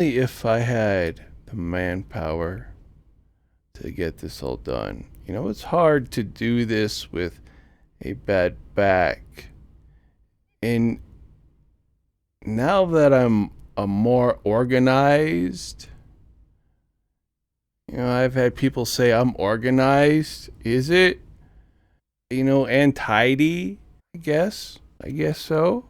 if I had the manpower to get this all done. It's hard to do this with a bad back. And now that I'm a more organized, I've had people say I'm organized. Is it? And tidy, I guess. I guess so.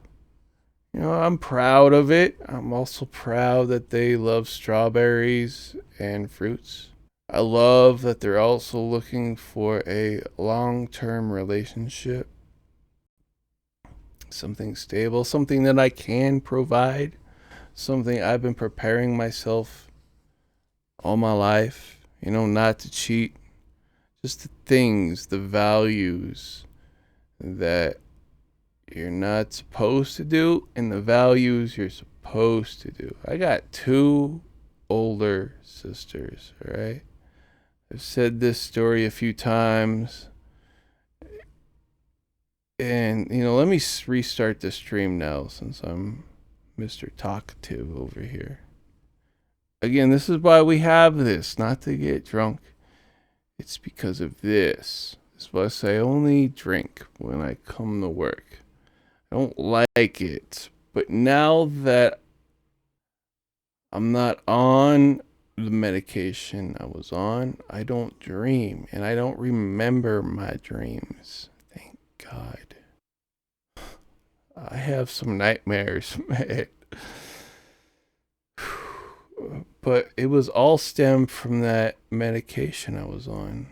I'm proud of it. I'm also proud that they love strawberries and fruits. I love that they're also looking for a long term relationship, something stable, something that I can provide, something I've been preparing myself all my life, not to cheat, just the things, the values that you're not supposed to do and the values you're supposed to do. I got two older sisters, all right? I've said this story a few times. And, let me restart the stream now since I'm Mr. Talkative over here. Again, this is why we have this, not to get drunk. It's because of this. This is why I say I only drink when I come to work. I don't like it. But now that I'm not on the medication I was on, I don't dream. And I don't remember my dreams. Thank God. I have some nightmares, man. But it was all stemmed from that medication I was on.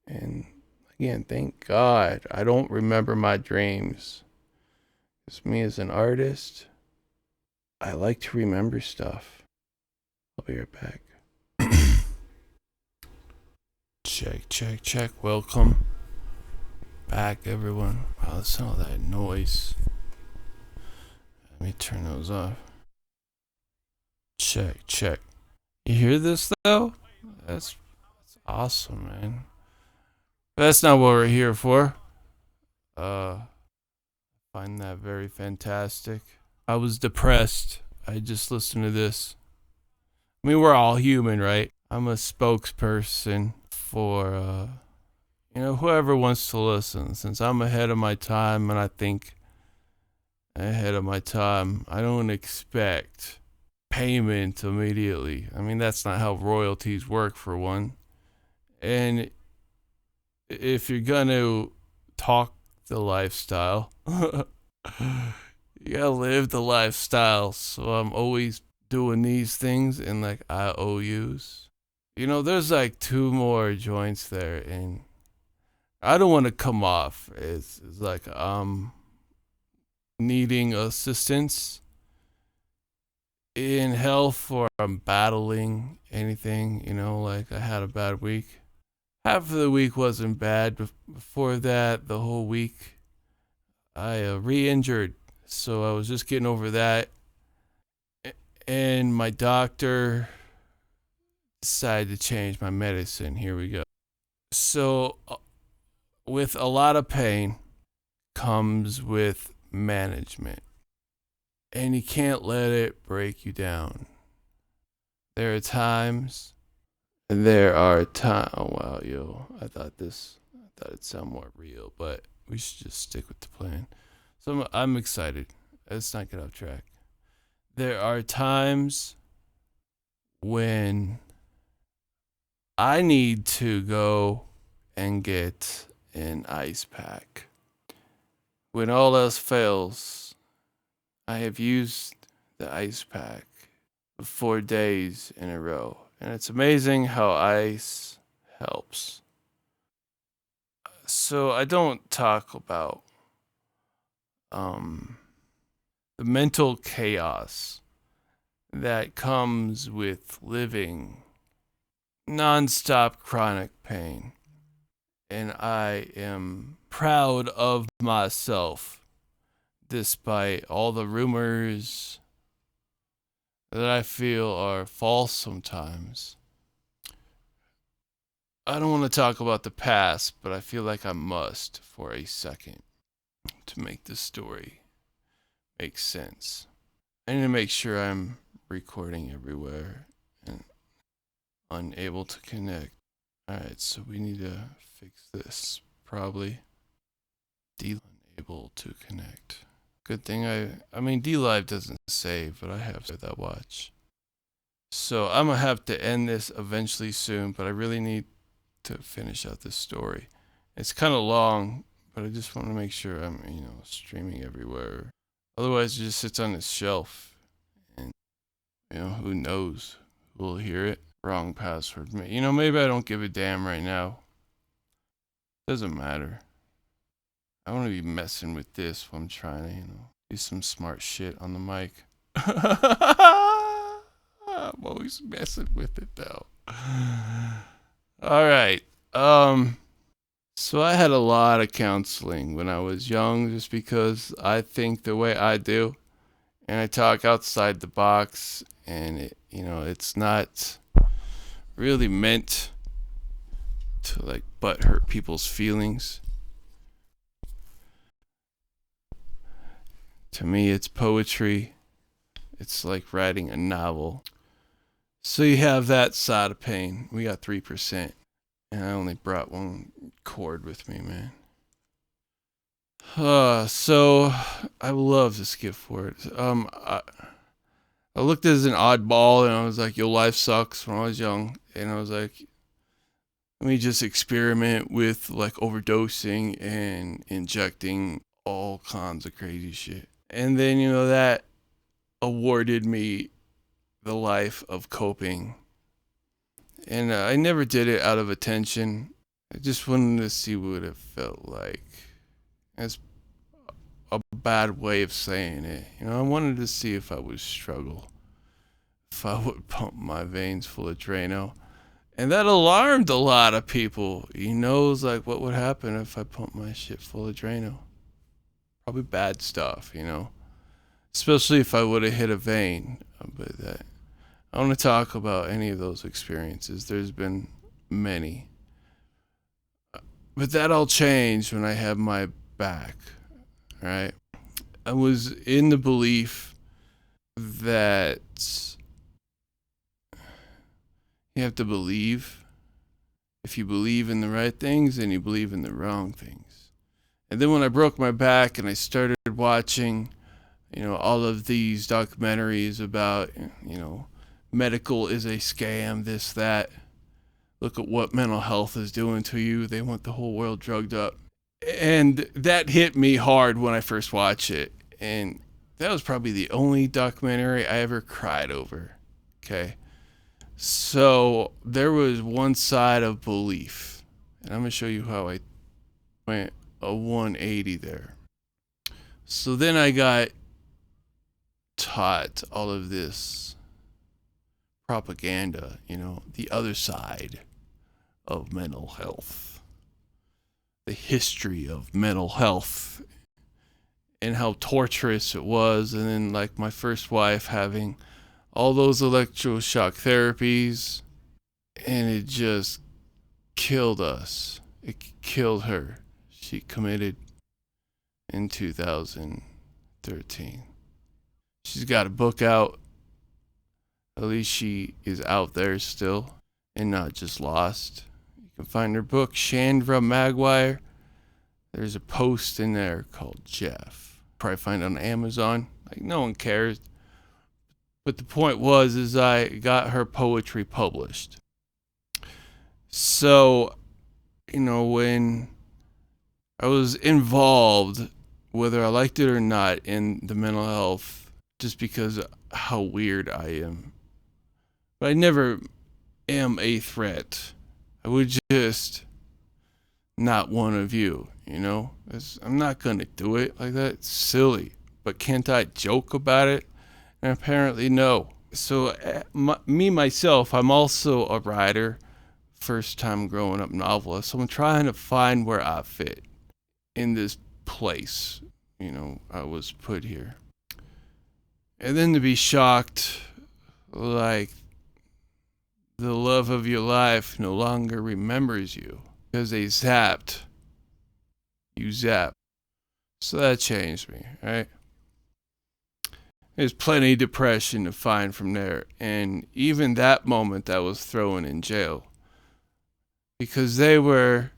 And again, thank God I don't remember my dreams. It's me as an artist. I like to remember stuff. I'll be right back. Check, check, check. Welcome back, everyone. Wow, listen to all that noise. Let me turn those off. Check, check. You hear this though? That's awesome, man. That's not what we're here for. Find that very fantastic. I was depressed. I just listened to this. I mean, we're all human, right? I'm a spokesperson for, whoever wants to listen. Since I'm ahead of my time and I think ahead of my time, I don't expect payment immediately. I mean, that's not how royalties work, for one. And if you're gonna talk the lifestyle, you gotta live the lifestyle. So I'm always doing these things in like IOUs. There's like two more joints there, and I don't want to come off as like I'm needing assistance in health or I'm battling anything, like I had a bad week. Half of the week wasn't bad. Before that, the whole week, I re-injured. So I was just getting over that. And my doctor decided to change my medicine. Here we go. So with a lot of pain comes with management. And you can't let it break you down. There are times. Oh wow, yo, I thought it'd sound more real, but we should just stick with the plan. So I'm excited. Let's not get off track. There are times when I need to go and get an ice pack. When all else fails, I have used the ice pack for 4 days in a row. And it's amazing how ice helps. So I don't talk about the mental chaos that comes with living nonstop chronic pain. And I am proud of myself despite all the rumors that I feel are false sometimes. I don't want to talk about the past, but I feel like I must for a second to make this story make sense. I need to make sure I'm recording everywhere and unable to connect. Alright, so we need to fix this. Probably unable to connect. Good thing I mean, DLive doesn't save, but I have that watch. So I'm gonna have to end this eventually soon, but I really need to finish out this story. It's kind of long, but I just want to make sure I'm, streaming everywhere. Otherwise, it just sits on this shelf, and who knows who will hear it. Wrong password. Maybe I don't give a damn right now. Doesn't matter. I want to be messing with this when I'm trying to, do some smart shit on the mic. I'm always messing with it though. All right. So I had a lot of counseling when I was young just because I think the way I do and I talk outside the box, and it's not really meant to like butt hurt people's feelings. To me, it's poetry. It's like writing a novel. So you have that side of pain. We got 3%. And I only brought one cord with me, man. So I would love to skip forward. I looked as an oddball, and I was like, "Your life sucks." When I was young, and I was like, "Let me just experiment with like overdosing and injecting all kinds of crazy shit." And then that awarded me the life of coping. And I never did it out of attention. I just wanted to see what it felt like. It's a bad way of saying it. I wanted to see if I would struggle. If I would pump my veins full of Drano. And that alarmed a lot of people. It was like, what would happen if I pumped my shit full of Drano? Probably bad stuff, Especially if I would have hit a vein. But I want to talk about any of those experiences. There's been many. But that all changed when I had my back, right? I was in the belief that you have to believe. If you believe in the right things, then you believe in the wrong things. And then when I broke my back and I started watching, all of these documentaries about, medical is a scam, this, that. Look at what mental health is doing to you. They want the whole world drugged up. And that hit me hard when I first watched it. And that was probably the only documentary I ever cried over. Okay. So there was one side of belief. And I'm going to show you how I went a 180 there. So then I got taught all of this propaganda, the other side of mental health, the history of mental health, and how torturous it was. And then, like, my first wife having all those electroshock therapies, and it just killed us. It killed her. She committed in 2013. She's got a book out. At least she is out there still and not just lost. You can find her book, Chandra Maguire. There's a post in there called Jeff. Probably find it on Amazon. Like, no one cares. But the point is I got her poetry published. So, when I was involved, whether I liked it or not, in the mental health, just because of how weird I am. But I never am a threat. I would just not one of you, I'm not going to do it like that. It's silly. But can't I joke about it? And apparently no. So myself, I'm also a writer. First time growing up novelist. So I'm trying to find where I fit in this place, I was put here. And then to be shocked, like, the love of your life no longer remembers you because they zapped. You zap. So that changed me, right? There's plenty of depression to find from there. And even that moment I was thrown in jail. Because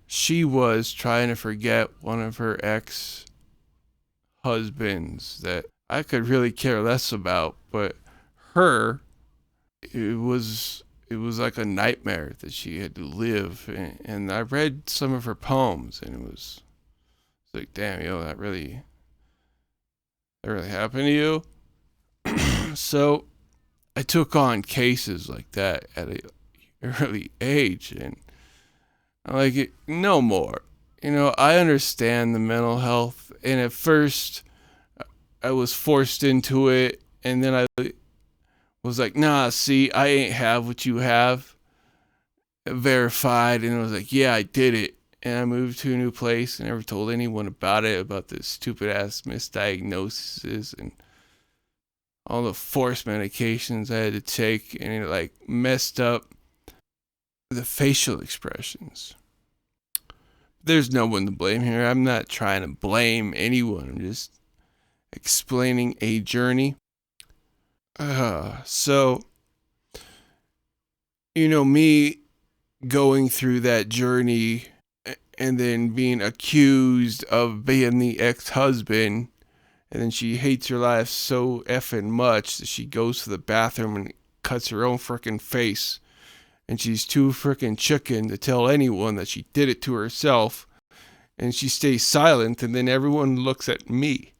she was trying to forget one of her ex-husbands that I could really care less about. But her, it was like a nightmare that she had to live. And I read some of her poems, and it was like, damn, that really happened to you? So I took on cases like that at an early age, and I'm like, no more. I understand the mental health, and at first I was forced into it, and then I was like, nah, see, I ain't have what you have verified, and I was like, yeah, I did it. And I moved to a new place and never told anyone about it, about this stupid ass misdiagnosis and all the forced medications I had to take, and it like messed up the facial expressions. There's no one to blame here. I'm not trying to blame anyone. I'm just explaining a journey. So, me going through that journey and then being accused of being the ex-husband, and then she hates her life so effing much that she goes to the bathroom and cuts her own frickin' face. And she's too frickin' chicken to tell anyone that she did it to herself. And she stays silent, and then everyone looks at me.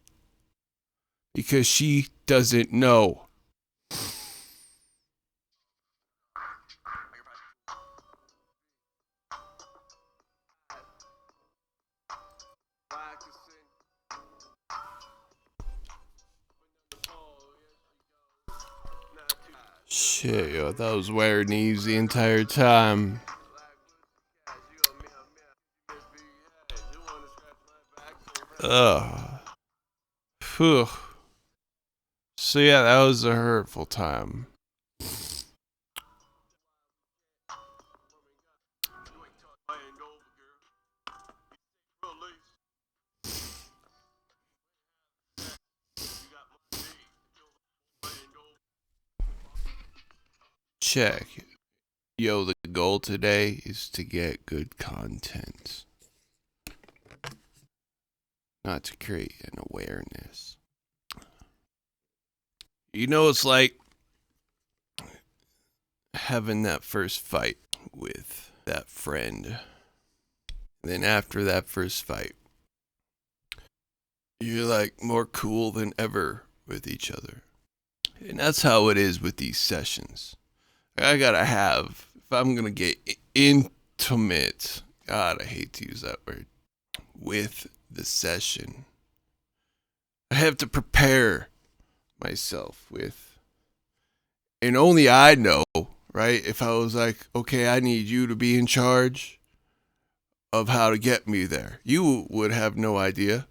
Because she doesn't know. Shit, that was wearing knees the entire time. Ugh. Phew. So yeah, that was a hurtful time. Check. Yo, the goal today is to get good content, not to create an awareness. It's like having that first fight with that friend. And then after that first fight, you're like more cool than ever with each other. And that's how it is with these sessions. I gotta have, if I'm gonna get intimate, God, I hate to use that word, with the session, I have to prepare myself with, and only I know, right? If I was like, okay, I need you to be in charge of how to get me there, you would have no idea.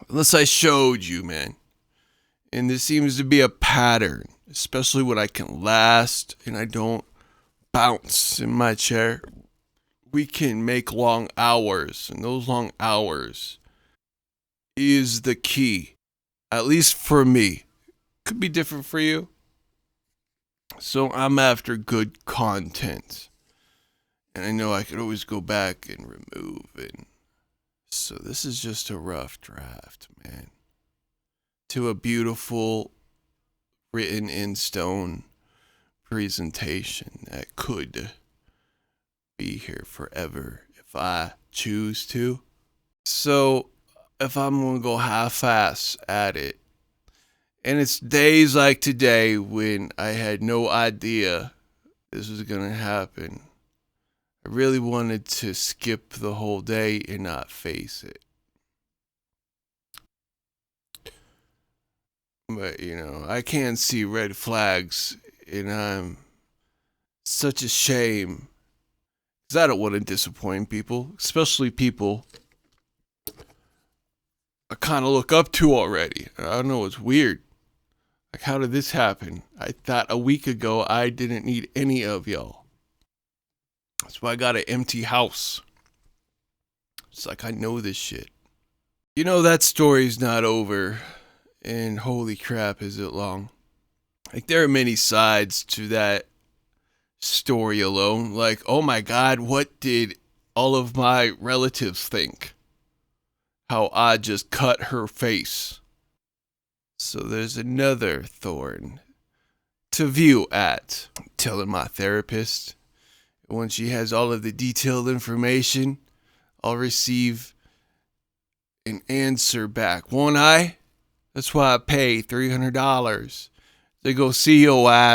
Unless I showed you, man. And this seems to be a pattern, especially when I can last and I don't bounce in my chair. We can make long hours, and those long hours is the key, at least for me. Could be different for you. So I'm after good content, and I know I could always go back and remove it. So this is just a rough draft, man, to a beautiful written in stone presentation that could be here forever if I choose to. So if I'm gonna go half-ass at it, and it's days like today when I had no idea this was gonna happen, I really wanted to skip the whole day and not face it. But, I can't see red flags, and I'm such a shame. Because I don't want to disappoint people, especially people I kind of look up to already. I don't know, it's weird. Like, how did this happen? I thought a week ago I didn't need any of y'all. That's why I got an empty house. It's like I know this shit. That story's not over. And holy crap, is it long. Like, there are many sides to that story alone. Like, oh my God, what did all of my relatives think? How I just cut her face. So there's another thorn to view at. Telling my therapist, when she has all of the detailed information, I'll receive an answer back, won't I? That's why I pay $300 to go see your ass.